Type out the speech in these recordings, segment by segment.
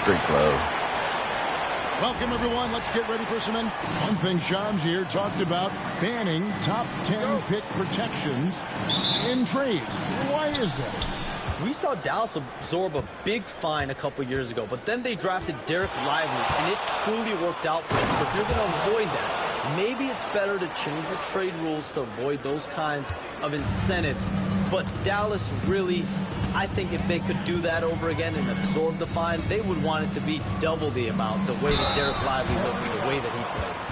streak low. Welcome, everyone. Let's get ready for some. One thing Shams here talked about, banning top 10 pick protections in trades. Why is that? We saw Dallas absorb a big fine a couple years ago, but then they drafted Derek Lively, and it truly worked out for them. So if you're going to avoid that, maybe it's better to change the trade rules to avoid those kinds of incentives. But Dallas really, I think if they could do that over again and absorb the fine, they would want it to be double the amount, the way that Derek Lively looked and the way that he played.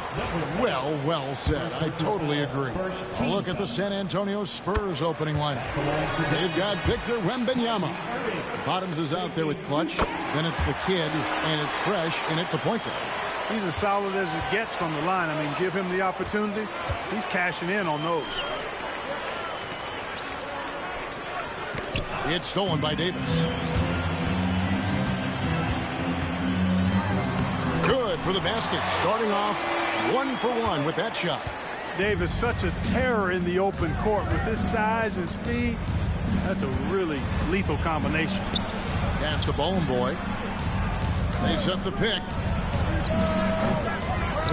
Well said. I totally agree. Look at the San Antonio Spurs opening lineup. They've got Victor Wembanyama. Bottoms is out there with clutch. Then it's the kid, and it's fresh in at the point guard. He's as solid as it gets from the line. I mean, give him the opportunity. He's cashing in on those. It's stolen by Davis. Good for the basket. Starting off 1 for 1 with that shot. Davis, such a terror in the open court with his size and speed. That's a really lethal combination. Pass to Bowling Boy. They set the pick.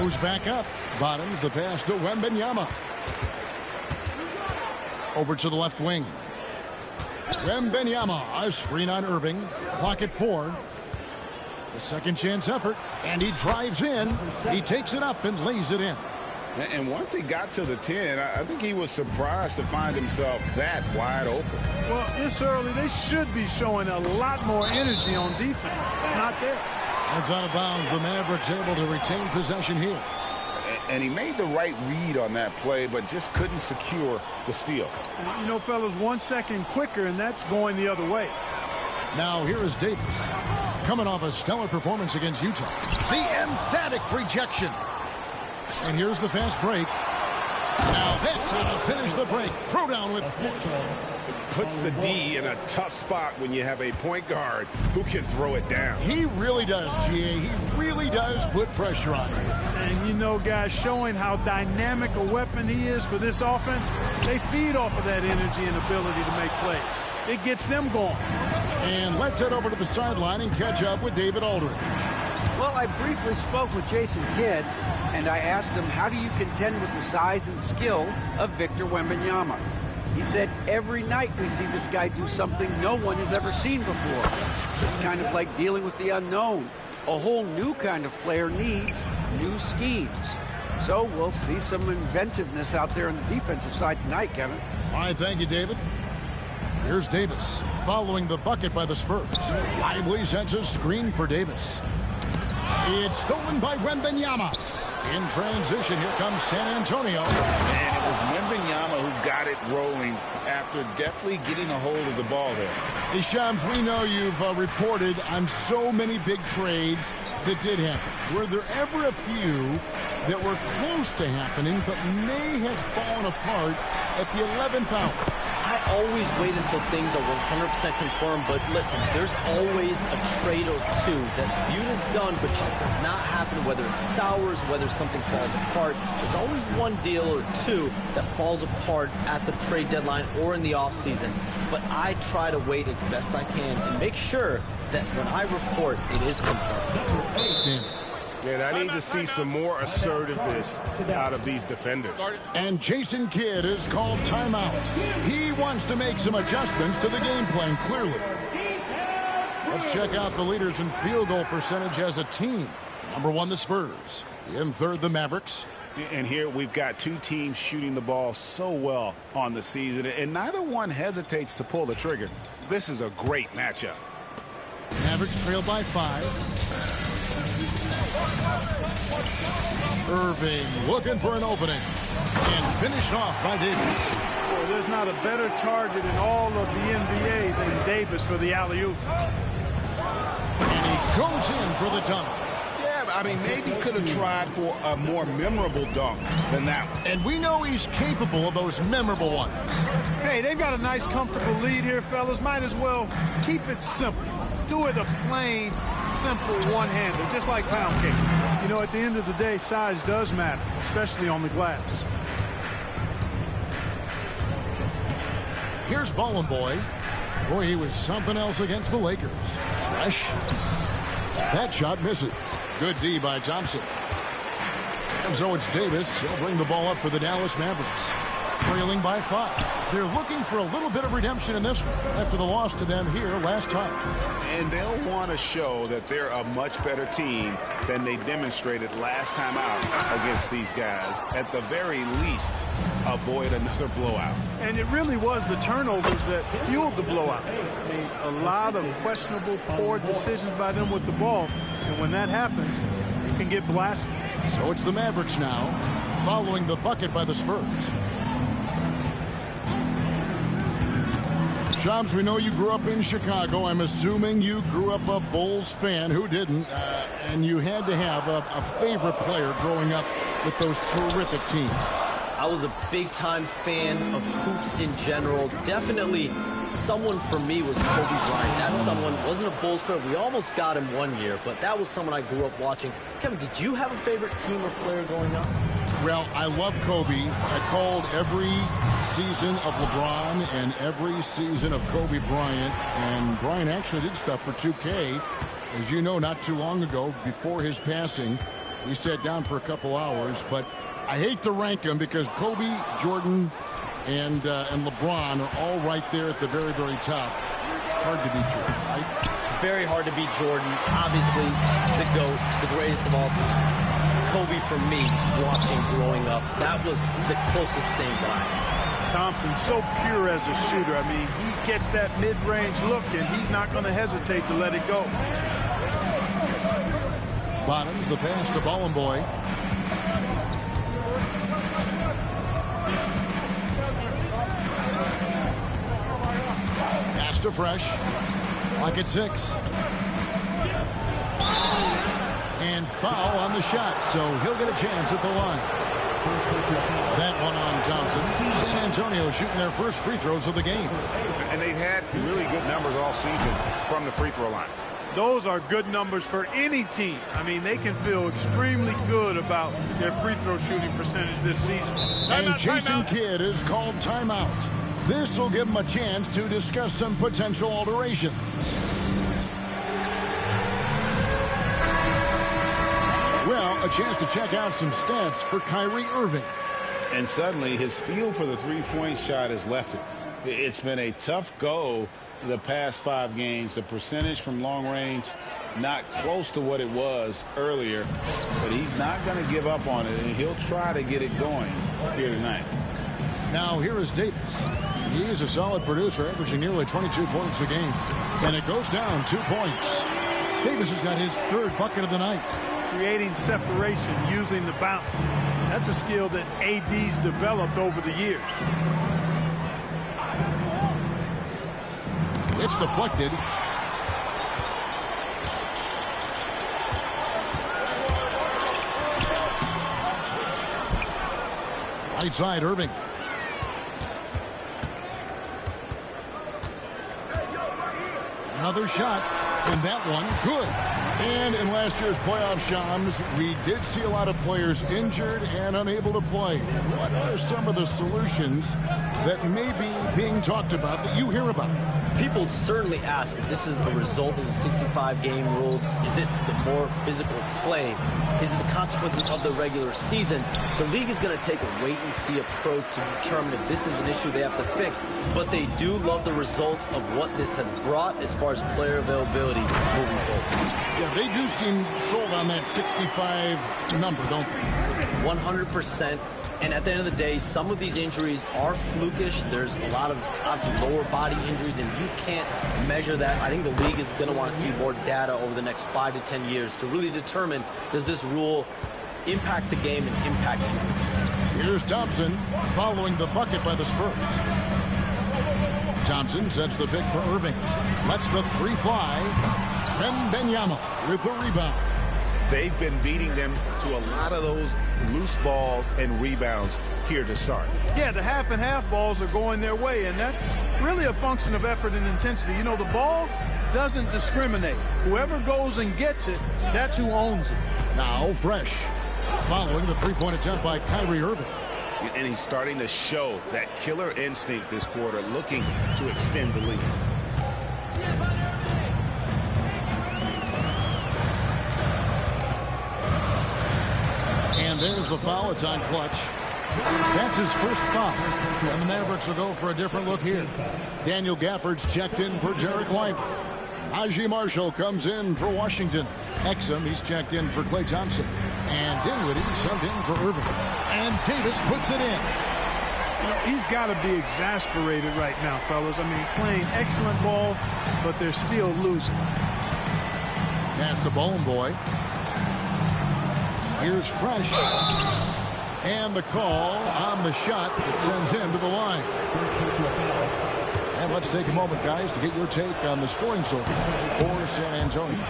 Moves back up. Bottoms the pass to Wembanyama. Over to the left wing. Wembanyama, a screen on Irving. Clock at 4. A second chance effort, and he drives in. He takes it up and lays it in. And once he got to the 10, I think he was surprised to find himself that wide open. Well, this early, they should be showing a lot more energy on defense. It's not there. It's out of bounds. The Mavericks able to retain possession here. And he made the right read on that play, but just couldn't secure the steal. You know, fellas, 1 second quicker, and that's going the other way. Now here is Davis, coming off a stellar performance against Utah. The emphatic rejection. And here's the fast break. Now that's going to finish the break. Throw down with force. Puts the D in a tough spot when you have a point guard who can throw it down. He really does, GA. He really does put pressure on him. And you know, guys, showing how dynamic a weapon he is for this offense, they feed off of that energy and ability to make plays. It gets them going. And let's head over to the sideline and catch up with David Aldridge. Well, I briefly spoke with Jason Kidd, and I asked him, how do you contend with the size and skill of Victor Wembanyama? He said, every night we see this guy do something no one has ever seen before. It's kind of like dealing with the unknown. A whole new kind of player needs new schemes. So we'll see some inventiveness out there on the defensive side tonight, Kevin. All right, thank you, David. Here's Davis following the bucket by the Spurs. Lively sets a screen for Davis. It's stolen by Wembanyama. In transition, here comes San Antonio. And it was Wembanyama who got it rolling after deftly getting a hold of the ball there. Hey, Shams, we know you've reported on so many big trades that did happen. Were there ever a few that were close to happening but may have fallen apart at the 11th hour? I always wait until things are 100% confirmed, but listen, there's always a trade or two that's viewed as done, but just does not happen, whether it's sours, whether something falls apart. There's always one deal or two that falls apart at the trade deadline or in the offseason. But I try to wait as best I can and make sure that when I report, it is confirmed. And I need to see some more assertiveness out of these defenders. And Jason Kidd has called timeout. He wants to make some adjustments to the game plan, clearly. Let's check out the leaders in field goal percentage as a team. Number 1, the Spurs. In third, the Mavericks. And here we've got two teams shooting the ball so well on the season, and neither one hesitates to pull the trigger. This is a great matchup. Mavericks trail by 5. Irving looking for an opening. And finished off by Davis. Boy, there's not a better target in all of the NBA than Davis for the alley-oop. And he goes in for the dunk. Yeah, I mean, maybe could have tried for a more memorable dunk than that one. And we know he's capable of those memorable ones. Hey, they've got a nice, comfortable lead here, fellas. Might as well keep it simple. Do it a plain, simple one-hander, just like pound cake. You know, at the end of the day, size does matter, especially on the glass. Here's Ballin' Boy. Boy, he was something else against the Lakers. Fresh. That shot misses. Good D by Thompson. And so it's Davis. He'll bring the ball up for the Dallas Mavericks. Trailing by 5. They're looking for a little bit of redemption in this one after the loss to them here last time. And they'll want to show that they're a much better team than they demonstrated last time out against these guys. At the very least, avoid another blowout. And it really was the turnovers that fueled the blowout. I mean, a lot of questionable, poor decisions by them with the ball. And when that happens, you can get blasted. So it's the Mavericks now, following the bucket by the Spurs. Shams, we know you grew up in Chicago. I'm assuming you grew up a Bulls fan. Who didn't? And you had to have a favorite player growing up with those terrific teams. I was a big-time fan of hoops in general. Definitely someone for me was Kobe Bryant. That someone wasn't a Bulls player. We almost got him one year, but that was someone I grew up watching. Kevin, did you have a favorite team or player growing up? Well, I love Kobe. I called every season of LeBron and every season of Kobe Bryant. And Bryant actually did stuff for 2K. As you know, not too long ago, before his passing, we sat down for a couple hours. But I hate to rank them because Kobe, Jordan, and LeBron are all right there at the very, very top. Hard to beat Jordan, right? Very hard to beat Jordan. Obviously, the GOAT, the greatest of all time. Kobe, for me, watching growing up, that was the closest thing that I had. Thompson, so pure as a shooter. I mean, he gets that mid-range look, and he's not going to hesitate to let it go. Bottoms the pass to Ballin Boy. Pass to Fresh. Clock at 6. And foul on the shot, so he'll get a chance at the line. That one on Thompson. San Antonio shooting their first free throws of the game. And they've had really good numbers all season from the free throw line. Those are good numbers for any team. I mean, they can feel extremely good about their free throw shooting percentage this season. And Jason Kidd is called timeout. This will give him a chance to discuss some potential alterations. Well, a chance to check out some stats for Kyrie Irving. And suddenly his feel for the three-point shot has left him. It's been a tough go the past 5 games. The percentage from long range not close to what it was earlier, but he's not going to give up on it, and he'll try to get it going here tonight. Now here is Davis. He is a solid producer, averaging nearly 22 points a game. And it goes down 2 points. Davis has got his 3rd bucket of the night. Creating separation using the bounce. That's a skill that AD's developed over the years. It's deflected. Right side, Irving. Another shot, and that one good. And in last year's playoff, Shams, we did see a lot of players injured and unable to play. What are some of the solutions that may be being talked about that you hear about? People certainly ask if this is the result of the 65-game rule. Is it the more physical play? Is it the consequences of the regular season? The league is going to take a wait-and-see approach to determine if this is an issue they have to fix. But they do love the results of what this has brought as far as player availability moving forward. Yeah, they do seem sold on that 65 number, don't they? 100%. And at the end of the day, some of these injuries are flukish. There's a lot of, obviously, lower body injuries, and you can't measure that. I think the league is going to want to see more data over the next 5 to 10 years to really determine, does this rule impact the game and impact injuries? Here's Thompson following the bucket by the Spurs. Thompson sets the pick for Irving. Lets the 3 fly. Wembanyama with the rebound. They've been beating them to a lot of those loose balls and rebounds here to start. Yeah, the half and half balls are going their way, and that's really a function of effort and intensity. You know, the ball doesn't discriminate. Whoever goes and gets it, that's who owns it. Now Fresh following the 3-point attempt by Kyrie Irving. And he's starting to show that killer instinct this quarter, looking to extend the lead. And there's the foul. It's on Clutch. That's his first foul. And the Mavericks will go for a different look here. Daniel Gafford's checked in for Jarek Lively. Najee Marshall comes in for Washington. Exum, he's checked in for Klay Thompson. And Dinwiddie subbed in for Irving. And Davis puts it in. You know, he's got to be exasperated right now, fellas. I mean, playing excellent ball, but they're still losing. Pass to Bone Boy. Here's Fresh. And the call on the shot that sends him to the line. And let's take a moment, guys, to get your take on the scoring so far for San Antonio.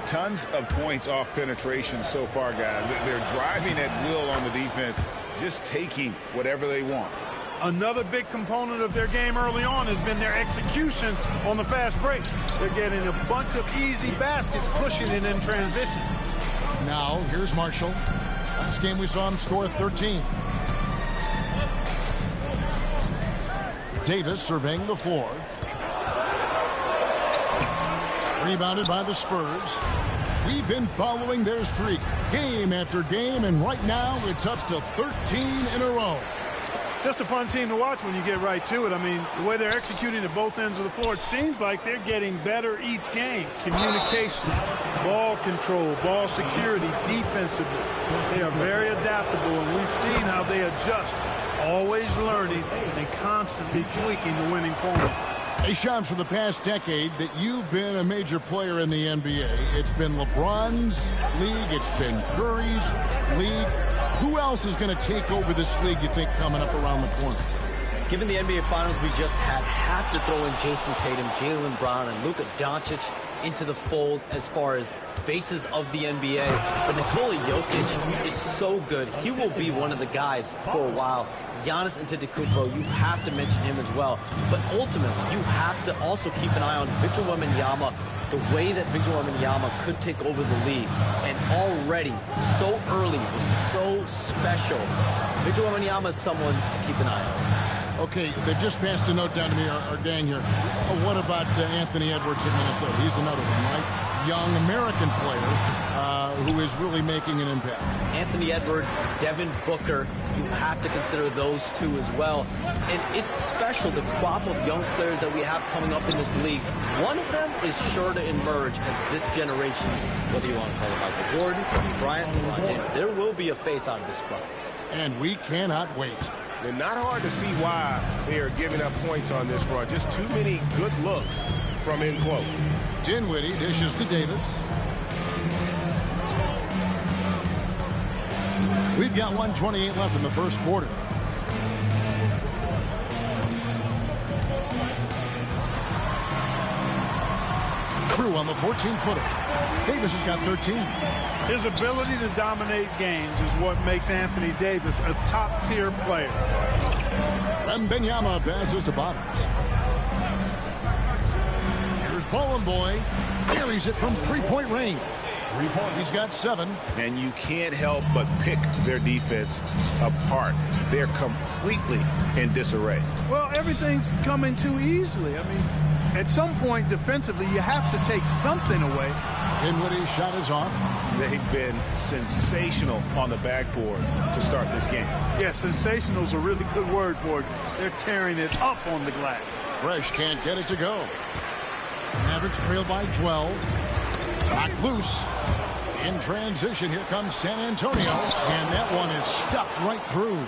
Tons of points off penetration so far, guys. They're driving at will on the defense, just taking whatever they want. Another big component of their game early on has been their execution on the fast break. They're getting a bunch of easy baskets, pushing it in transition. Now, here's Marshall. Last game we saw him score 13. Davis surveying the floor. Rebounded by the Spurs. We've been following their streak game after game, and right now it's up to 13 in a row. Just a fun team to watch when you get right to it. I mean, the way they're executing at both ends of the floor, it seems like they're getting better each game. Communication, ball control, ball security, defensively. They are very adaptable, and we've seen how they adjust, always learning and constantly tweaking the winning formula. Hey, Sean, for the past decade that you've been a major player in the NBA, it's been LeBron's league, it's been Curry's league. Who else is going to take over this league, you think, coming up around the corner? Given the NBA Finals we just had, have to throw in Jason Tatum, Jaylen Brown, and Luka Doncic into the fold as far as faces of the NBA. But Nikola Jokic is so good. He will be one of the guys for a while. Giannis Antetokounmpo, you have to mention him as well. But ultimately, you have to also keep an eye on Victor Wembanyama, the way that Victor Wembanyama could take over the league. And already, so early, was so special. Victor Wembanyama is someone to keep an eye on. Okay, they just passed a note down to me, our gang here. What about Anthony Edwards of Minnesota? He's another one, right? Young American player who is really making an impact. Anthony Edwards, Devin Booker, you have to consider those two as well. And it's special, the crop of young players that we have coming up in this league. One of them is sure to emerge as this generation's, whether you want to call it Michael Jordan, Kobe Bryant, LeBron James, there will be a face out of this crop. And we cannot wait. And not hard to see why they are giving up points on this run. Just too many good looks from in close. Dinwiddie dishes to Davis. We've got 1:28 left in the first quarter. True on the 14-footer. Davis has got 13. His ability to dominate games is what makes Anthony Davis a top-tier player. Wembanyama passes to Bottoms. Here's Bowling Boy. Carries it from three-point range. He's got 7. And you can't help but pick their defense apart. They're completely in disarray. Well, everything's coming too easily. I mean, at some point defensively, you have to take something away. Dinwiddie's shot is off. They've been sensational on the backboard to start this game. Yeah, sensational is a really good word for it. They're tearing it up on the glass. Fresh can't get it to go. Mavericks trail by 12. Knocked loose. In transition, here comes San Antonio. And that one is stuffed right through.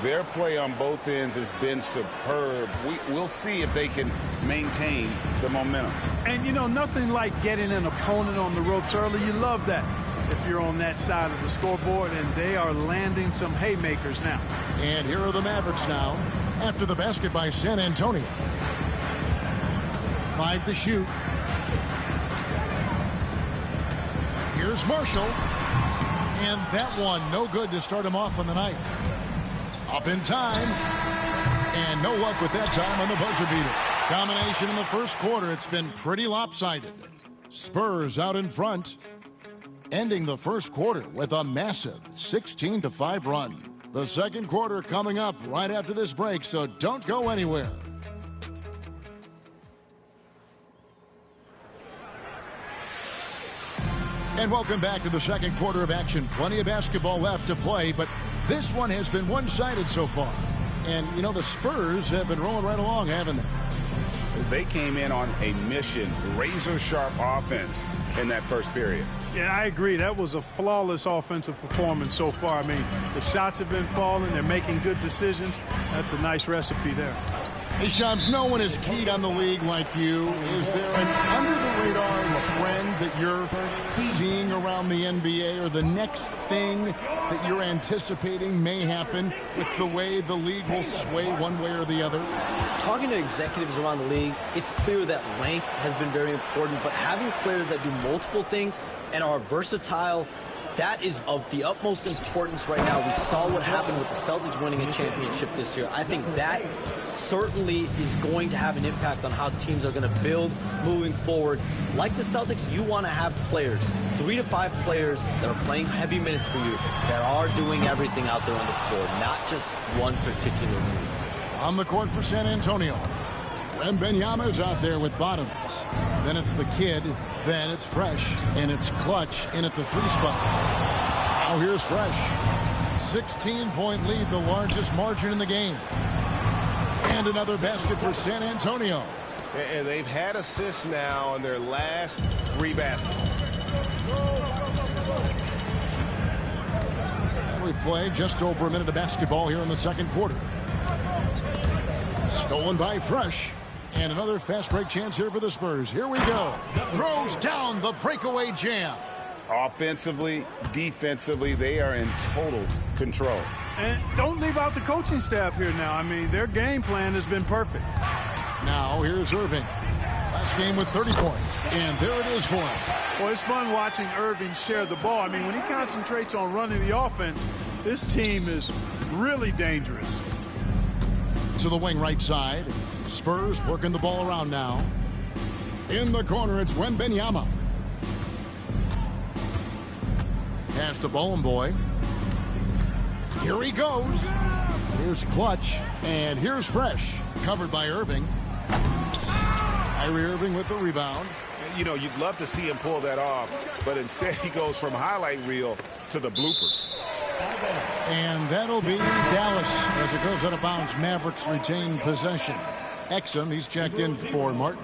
Their play on both ends has been superb. We'll see if they can maintain the momentum. And, you know, nothing like getting an opponent on the ropes early. You love that if you're on that side of the scoreboard, and they are landing some haymakers now. And here are the Mavericks now after the basket by San Antonio. 5 to shoot. Here's Marshall. And that one no good to start him off on the night. Up in time. And no luck with that time on the buzzer beater. Domination in the first quarter. It's been pretty lopsided. Spurs out in front. Ending the first quarter with a massive 16-5 run. The second quarter coming up right after this break, so don't go anywhere. And welcome back to the second quarter of action. Plenty of basketball left to play, but this one has been one-sided so far. And, you know, the Spurs have been rolling right along, haven't they? They came in on a mission, razor-sharp offense in that first period. Yeah, I agree. That was a flawless offensive performance so far. I mean, the shots have been falling. They're making good decisions. That's a nice recipe there. Hey, Shams, no one is keyed on the league like you. Is there an under-the-radar trend that you're seeing around the NBA, or the next thing that you're anticipating may happen with the way the league will sway one way or the other? Talking to executives around the league, it's clear that length has been very important, but having players that do multiple things and are versatile, that is of the utmost importance right now. We saw what happened with the Celtics winning a championship this year. I think that certainly is going to have an impact on how teams are going to build moving forward. Like the Celtics, you want to have players, 3 to 5 players that are playing heavy minutes for you, that are doing everything out there on the floor, not just one particular move. On the court for San Antonio, Wembanyama is out there with bottoms. Then it's the kid. Then it's Fresh. And it's Clutch in at the 3 spot. Now here's Fresh. 16-point lead, the largest margin in the game. And another basket for San Antonio. And they've had assists now on their last 3 baskets. And we play just over a minute of basketball here in the second quarter. Stolen by Fresh. And another fast break chance here for the Spurs. Here we go. Throws down the breakaway jam. Offensively, defensively, they are in total control. And don't leave out the coaching staff here now. I mean, their game plan has been perfect. Now here's Irving. Last game with 30 points. And there it is for him. Well, it's fun watching Irving share the ball. I mean, when he concentrates on running the offense, this team is really dangerous. To the wing right side. Spurs working the ball around now. In the corner, it's Wembanyama. Pass to Bowling Boy. Here he goes. Here's Clutch. And here's Fresh. Covered by Irving. Kyrie Irving with the rebound. You know, you'd love to see him pull that off, but instead he goes from highlight reel to the bloopers. And that'll be Dallas as it goes out of bounds. Mavericks retain possession. Exum, he's checked in for Martin.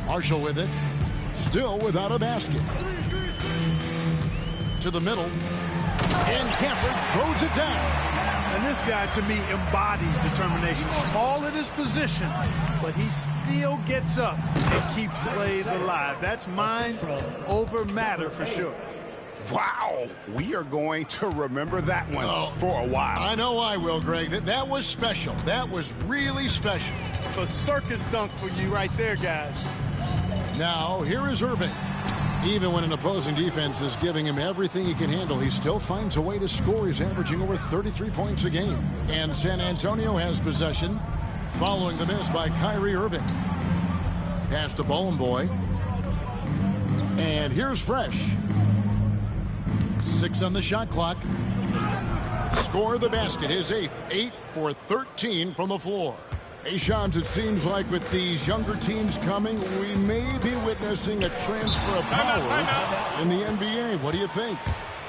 Marshall with it. Still without a basket. To the middle. And Camper throws it down. And this guy, to me, embodies determination. Small at his position, but he still gets up and keeps plays alive. That's mind over matter for sure. Wow, we are going to remember that one for a while. I know I will, Greg. That was special. That was really special. A circus dunk for you right there, guys. Now, here is Irving. Even when an opposing defense is giving him everything he can handle, he still finds a way to score. He's averaging over 33 points a game. And San Antonio has possession, following the miss by Kyrie Irving. Pass to Bowling Boy. And here's Fresh. 6 on the shot clock. Score the basket, his 8th. 8 for 13 from the floor. Hey, Shams, it seems like with these younger teams coming, we may be witnessing a transfer of power in the NBA. What do you think?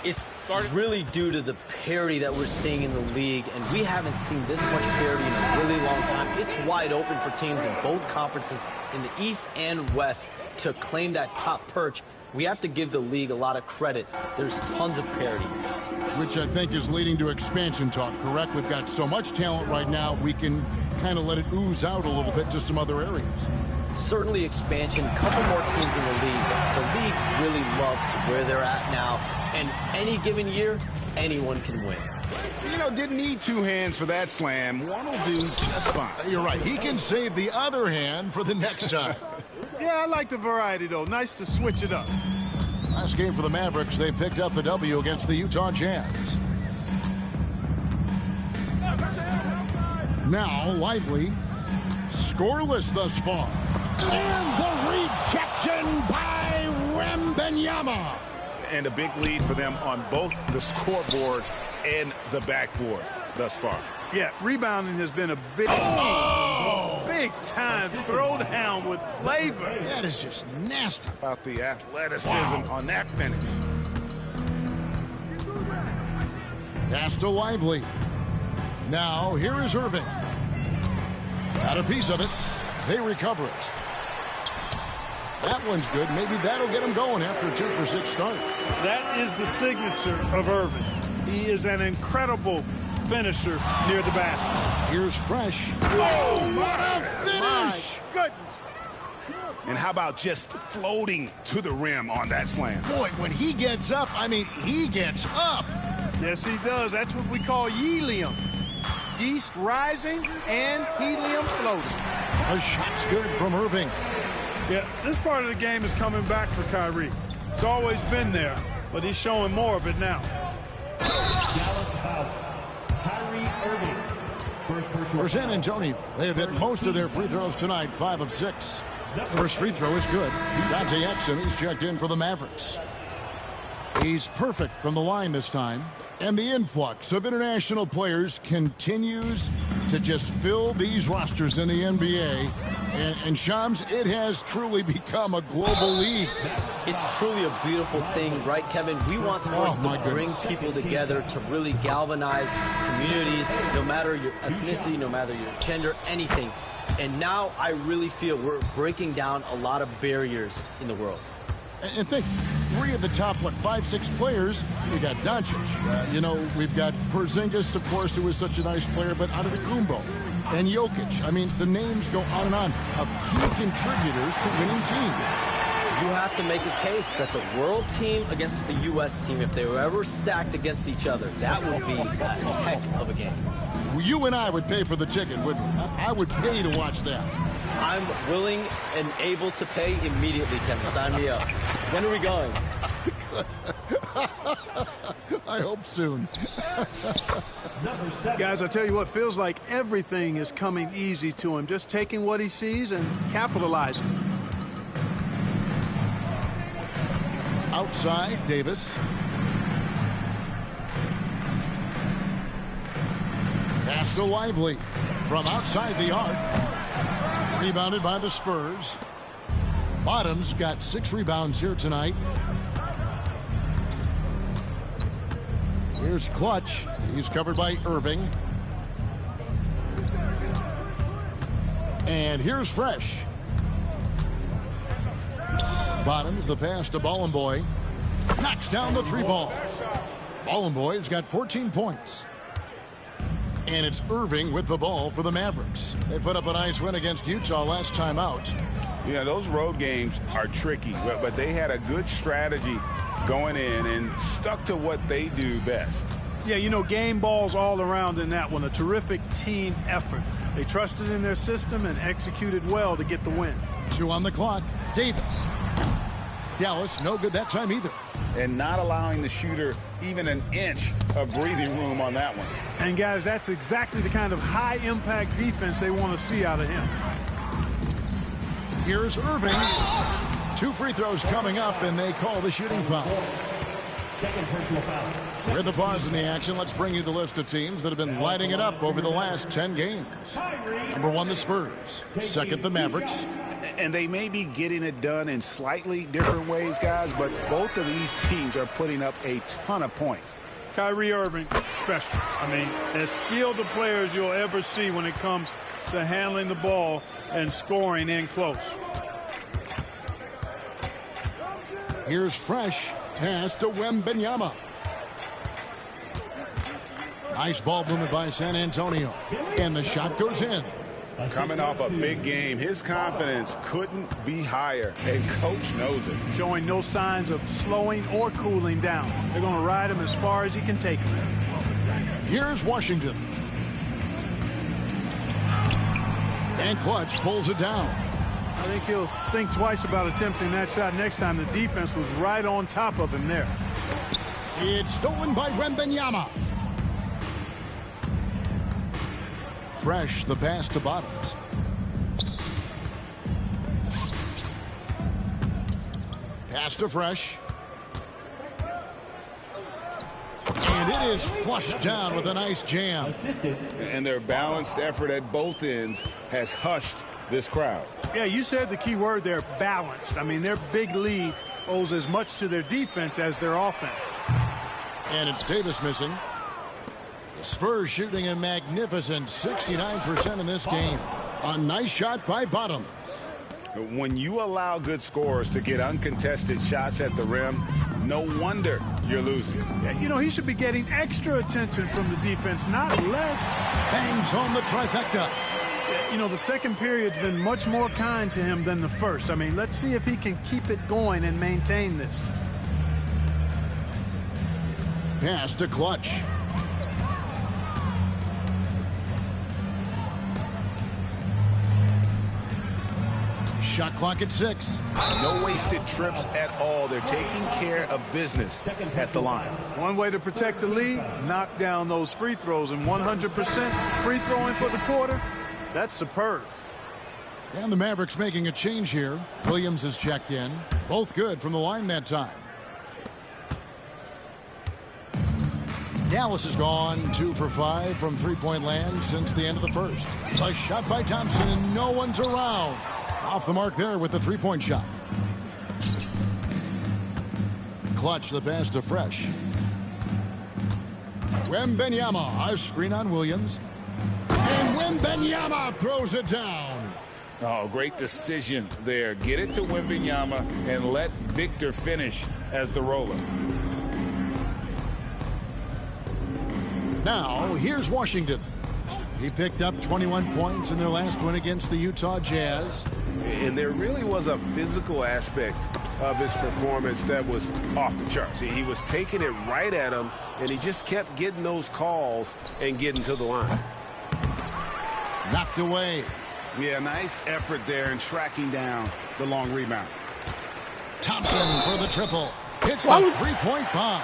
It's really due to the parity that we're seeing in the league, and we haven't seen this much parity in a really long time. It's wide open for teams in both conferences, in the East and West, to claim that top perch. We have to give the league a lot of credit. There's tons of parity. Which I think is leading to expansion talk, correct? We've got so much talent right now, we can kind of let it ooze out a little bit to some other areas. Certainly expansion, a couple more teams in the league. The league really loves where they're at now, and any given year, anyone can win. You know, didn't need 2 hands for that slam. One will do just fine. You're right. He can save the other hand for the next time. Yeah, I like the variety, though. Nice to switch it up. Last game for the Mavericks, they picked up the W against the Utah Jazz. Now, Lively, scoreless thus far. And the rejection by Wembanyama. And a big lead for them on both the scoreboard and the backboard thus far. Yeah, rebounding has been a big Big-time throwdown with flavor. That is just nasty. About the athleticism on that finish. Pass to Lively. Now, here is Irving. Got a piece of it. They recover it. That one's good. Maybe that'll get him going after a 2-for-6 start. That is the signature of Irving. He is an incredible finisher near the basket. Here's Fresh. Whoa, what a finish! My goodness. And how about just floating to the rim on that slam? Boy, when he gets up, I mean, he gets up. Yes, he does. That's what we call helium. Yeast rising and helium floating. A shot's good from Irving. Yeah, this part of the game is coming back for Kyrie. It's always been there, but he's showing more of it now. For San Antonio, they have hit most of their free throws tonight, 5 of 6. First free throw is good. Dante Exum, he's checked in for the Mavericks. He's perfect from the line this time. And the influx of international players continues to just fill these rosters in the NBA. And Shams, it has truly become a global league. It's truly a beautiful thing, right, Kevin? We want sports to bring people together, to really galvanize communities, no matter your ethnicity, no matter your gender, anything. And now I really feel we're breaking down a lot of barriers in the world. And think, 3 of the top, 5-6 players, we got Doncic. You know, we've got Porzingis, of course, who is such a nice player, but Antetokounmpo and Jokic. I mean, the names go on of key contributors to winning teams. You have to make a case that the world team against the U.S. team, if they were ever stacked against each other, that would be a heck of a game. Well, you and I would pay for the ticket, wouldn't we? I would pay to watch that. I'm willing and able to pay immediately, Kevin. Sign me up. When are we going? I hope soon. Guys, I tell you what, feels like everything is coming easy to him. Just taking what he sees and capitalizing. Outside, Davis. Pass to Lively from outside the arc. Rebounded by the Spurs. Bottoms got 6 rebounds here tonight. Here's Clutch. He's covered by Irving. And here's Fresh. Bottoms, the pass to Bollenboy. Knocks down the 3 ball. Bollenboy's got 14 points. And it's Irving with the ball for the Mavericks. They put up a nice win against Utah last time out. Yeah, those road games are tricky, but they had a good strategy going in and stuck to what they do best. Yeah, you know, game balls all around in that one. A terrific team effort. They trusted in their system and executed well to get the win. 2 on the clock. Davis. Dallas, no good that time either. And not allowing the shooter even an inch of breathing room on that one. And, guys, that's exactly the kind of high-impact defense they want to see out of him. Here's Irving. 2 free throws coming up, and they call the shooting foul. Second personal foul. With the pause in the action, let's bring you the list of teams that have been lighting it up over the last 10 games. Number 1, the Spurs. Second, the Mavericks. And they may be getting it done in slightly different ways, guys, but both of these teams are putting up a ton of points. Kyrie Irving, special. I mean, as skilled a player as you'll ever see when it comes to handling the ball and scoring in close. Here's Fresh. Pass to Wembanyama. Nice ball movement by San Antonio. And the shot goes in. Coming off a big game, his confidence couldn't be higher, and coach knows it. Showing no signs of slowing or cooling down. They're going to ride him as far as he can take him. Here's Washington. And Clutch pulls it down. I think he'll think twice about attempting that shot next time. The defense was right on top of him there. It's stolen by Wembanyama. Fresh, the pass to Bottoms. Pass to Fresh. And it It is flushed down with a nice jam. And their balanced effort at both ends has hushed this crowd. Yeah, you said the key word there, balanced. I mean, their big lead owes as much to their defense as their offense. And it's Davis missing. The Spurs shooting a magnificent 69% in this game. A nice shot by Bottoms. When you allow good scorers to get uncontested shots at the rim, no wonder you're losing. Yeah, you know, he should be getting extra attention from the defense, not less. Bangs home the trifecta. You know, the second period's been much more kind to him than the first. I mean, let's see if he can keep it going and maintain this. Pass to Clutch. Shot clock at 6. No wasted trips at all. They're taking care of business at the line. One way to protect the lead, knock down those free throws, and 100% free throwing for the quarter, that's superb. And the Mavericks making a change here. Williams has checked in. Both good from the line that time. Dallas has gone 2 for 5 from three-point land since the end of the first. A shot by Thompson, and no one's around. Off the mark there with the three-point shot. Clutch the pass to Fresh. Wembanyama, a screen on Williams. And Wembanyama throws it down. Oh, great decision there. Get it to Wembanyama and let Victor finish as the roller. Now, here's Washington. He picked up 21 points in their last win against the Utah Jazz. And there really was a physical aspect of his performance that was off the charts. He was taking it right at him, and he just kept getting those calls and getting to the line. Knocked away. Yeah, nice effort there in tracking down the long rebound. Thompson for the triple. Hits the three-point bomb.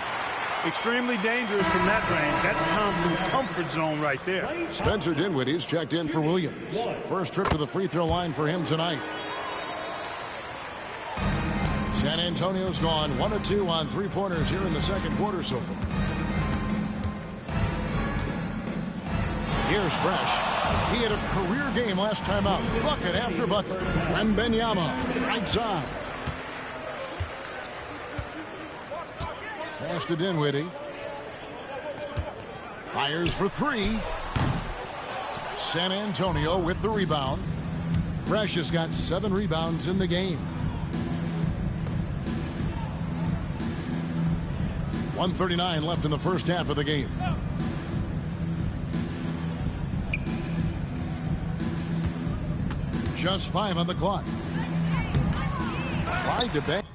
Extremely dangerous from that range. That's Thompson's comfort zone right there. Spencer Dinwiddie's checked in for Williams. First trip to the free throw line for him tonight. San Antonio's gone 1 of 2 on three-pointers here in the second quarter so far. Here's Fresh. He had a career game last time out. Bucket after bucket. Wembanyama, right side. Pass to Dinwiddie. Fires for 3. San Antonio with the rebound. Fresh has got 7 rebounds in the game. 1:39 left in the first half of the game. Just 5 on the clock. Tried to bang.